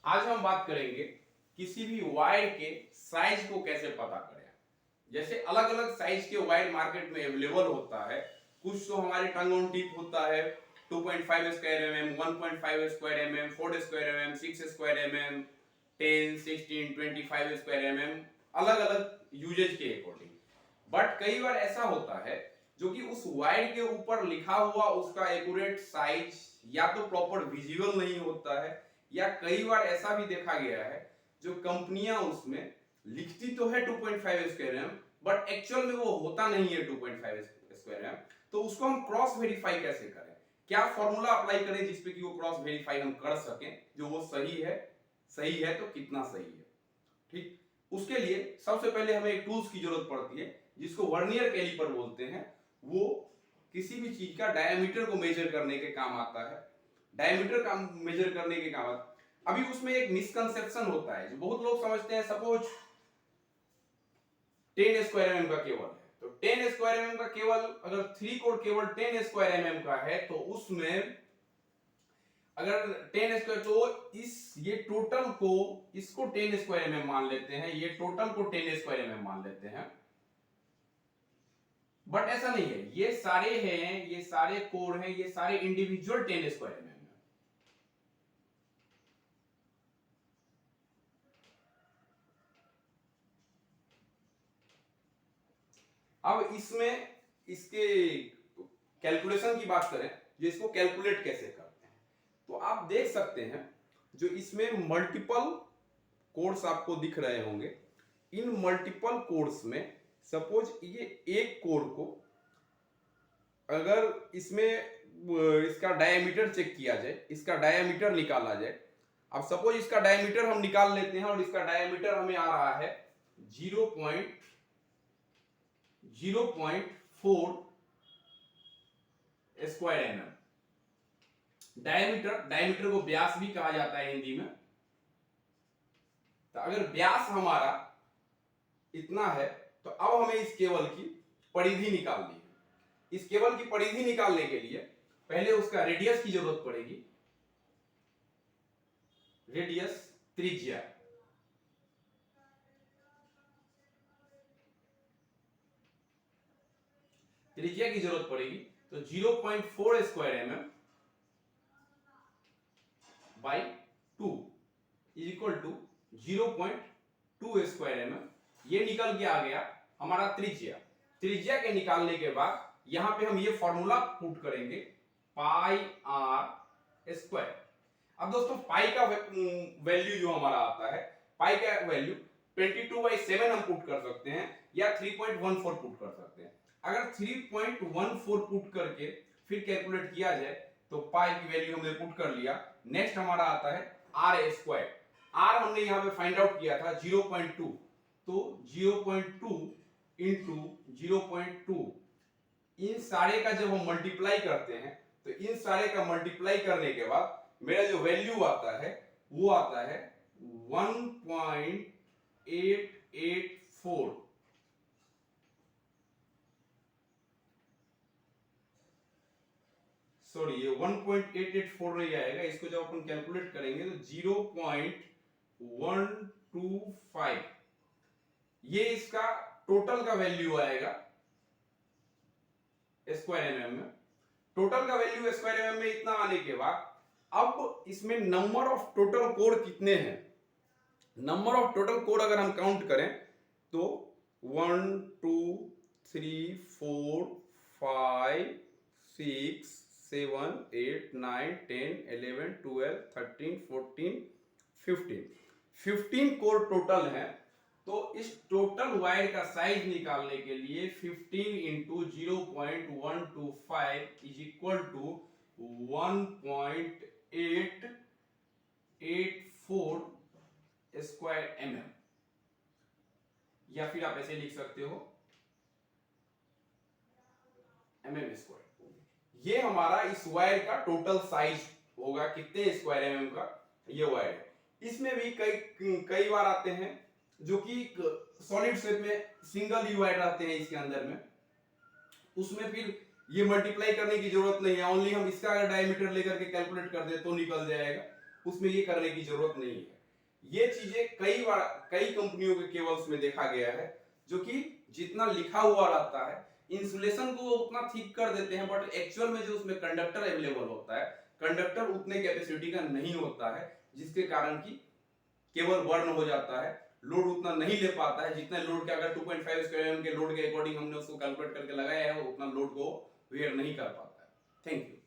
आज हम बात करेंगे किसी भी वायर के साइज को कैसे पता करें। जैसे अलग अलग साइज के वायर मार्केट में अवेलेबल होता है। कुछ तो हमारे टंग ऑन टिप होता है 2.5 square mm, 1.5 square mm, 4 square mm, 6 square mm, 10, 16, 25 square mm, अलग अलग यूजेज के अकॉर्डिंग। बट कई बार ऐसा होता है जो कि उस वायर के ऊपर लिखा हुआ उसका एक्यूरेट साइज या तो प्रॉपर विजिबल नहीं होता है, या कई बार ऐसा भी देखा गया है जो कंपनियां उसमें लिखती तो है 2.5 स्क्वायर एम, बट एक्चुअल में वो होता नहीं है 2.5 स्क्वायर एम। तो उसको हम क्रॉस वेरीफाई कैसे करें, क्या फॉर्मूला अप्लाई करें जिसपे कि वो क्रॉस वेरीफाई हम कर सकें जो वो सही है तो कितना सही है। ठीक, उसके लिए सबसे पहले हमें एक टूल्स की जरूरत पड़ती है जिसको वर्नियर कैलिपर बोलते हैं। वो किसी भी चीज का डायमीटर को मेजर करने के काम आता है, डायमीटर का मेजर करने के काम आता है। अभी उसमें एक मिसकंसेप्शन होता है जो बहुत लोग समझते हैं, सपोज 10 स्क्वायर एमएम का केबल है तो 10 स्क्वायर एमएम का केबल अगर 3 कोर केबल 10 स्क्वायर एमएम का है तो उसमें अगर 10 स्क्वायर तो ये टोटल को इसको 10 स्क्वायर एमएम मान लेते हैं, ये टोटल को 10 स्क्वायर एमएम मान लेते हैं। बट ऐसा नहीं है, ये सारे हैं, ये सारे कोर हैं, ये सारे इंडिविजुअल 10 स्क्वायर एमएम है। अब इसमें इसके कैलकुलेशन की बात करें, जो इसको कैलकुलेट कैसे करते हैं, तो आप देख सकते हैं जो इसमें मल्टीपल कोड्स आपको दिख रहे होंगे। इन मल्टीपल कोड्स में सपोज ये एक कोड को अगर इसमें इसका डायमीटर चेक किया जाए, इसका डायमीटर निकाला जाए। अब सपोज इसका डायमीटर हम निकाल लेते हैं और इसका डायमीटर हमें आ रहा है 0.4 स्क्वायर एमएम। डायमीटर को व्यास भी कहा जाता है हिंदी में। तो अगर व्यास हमारा इतना है तो अब हमें इस केबल की परिधि निकालनी है। इस केबल की परिधि निकालने के लिए पहले उसका रेडियस की जरूरत पड़ेगी, रेडियस त्रिज्या। त्रिज्या की जरूरत पड़ेगी तो 0.4 square mm by 2 is equal to 0.2 square mm. ये निकल के आ गया हमारा त्रिज्या। त्रिज्या के निकालने के बाद यहां पे हम ये फॉर्मूला पुट करेंगे पाई आर स्क्वायर। अब दोस्तों पाई का वैल्यू जो हमारा आता है, पाई का वैल्यू 22/7 हम पुट कर सकते हैं या 3.14 पुट कर सकते हैं। अगर 3.14 पुट करके फिर कैलकुलेट किया जाए तो पाई की वैल्यू हमने पुट कर लिया। नेक्स्ट हमारा आता है आर स्क्वायर। आर हमने यहां पे फाइंड आउट किया था 0.2, तो 0.2 इंटू 0.2, इन सारे का जब हम मल्टीप्लाई करते हैं तो इन सारे का मल्टीप्लाई करने के बाद मेरा जो वैल्यू आता है वो आता है 1.884। सॉरी, ये 1.884 नहीं आएगा, इसको जब अपन कैलकुलेट करेंगे तो 0.125 ये इसका टोटल का वैल्यू आएगा स्क्वायर एमएम में। टोटल का वैल्यू स्क्वायर एमएम में इतना आने के बाद अब इसमें नंबर ऑफ टोटल कोड कितने हैं, नंबर ऑफ टोटल कोड अगर हम काउंट करें तो 1 2 3 4 5 6 7 8 9 10 11 12 13 14 15 कोड टोटल है। तो इस टोटल वायर का साइज निकालने के लिए 15 into 0.125 is equal to 1.884 square mm, या फिर आप ऐसे लिख सकते हो एमएम स्क्वायर। ये हमारा इस वायर का टोटल साइज होगा, कितने स्क्वायर एमएम का ये वायर है। इसमें भी कई बार आते हैं जो कि सॉलिड शेप में सिंगल यू वायर आते हैं इसके अंदर में, उसमें फिर ये मल्टीप्लाई करने की जरूरत नहीं है, ओनली हम इसका अगर डायमीटर लेकर के कैलकुलेट कर दे तो निकल जाएगा। उसमें ये करने की जरूरत नहीं है। ये चीजें कई कंपनियों के केबल्स में देखा गया है, जो कि जितना लिखा हुआ रहता है इंसुलेशन को वो उतना ठीक कर देते हैं, बट एक्चुअल में जो उसमें कंडक्टर अवेलेबल होता है, कंडक्टर उतने कैपेसिटी का नहीं होता है, जिसके कारण की केबल बर्न हो जाता है, लोड उतना नहीं ले पाता है। जितना लोड के अगर 2.5 स्क्वायर के लोड के अकॉर्डिंग हमने उसको कैलकुलेट करके लगाया है, वो उतना लोड को वेयर नहीं कर पाता है। Thank you.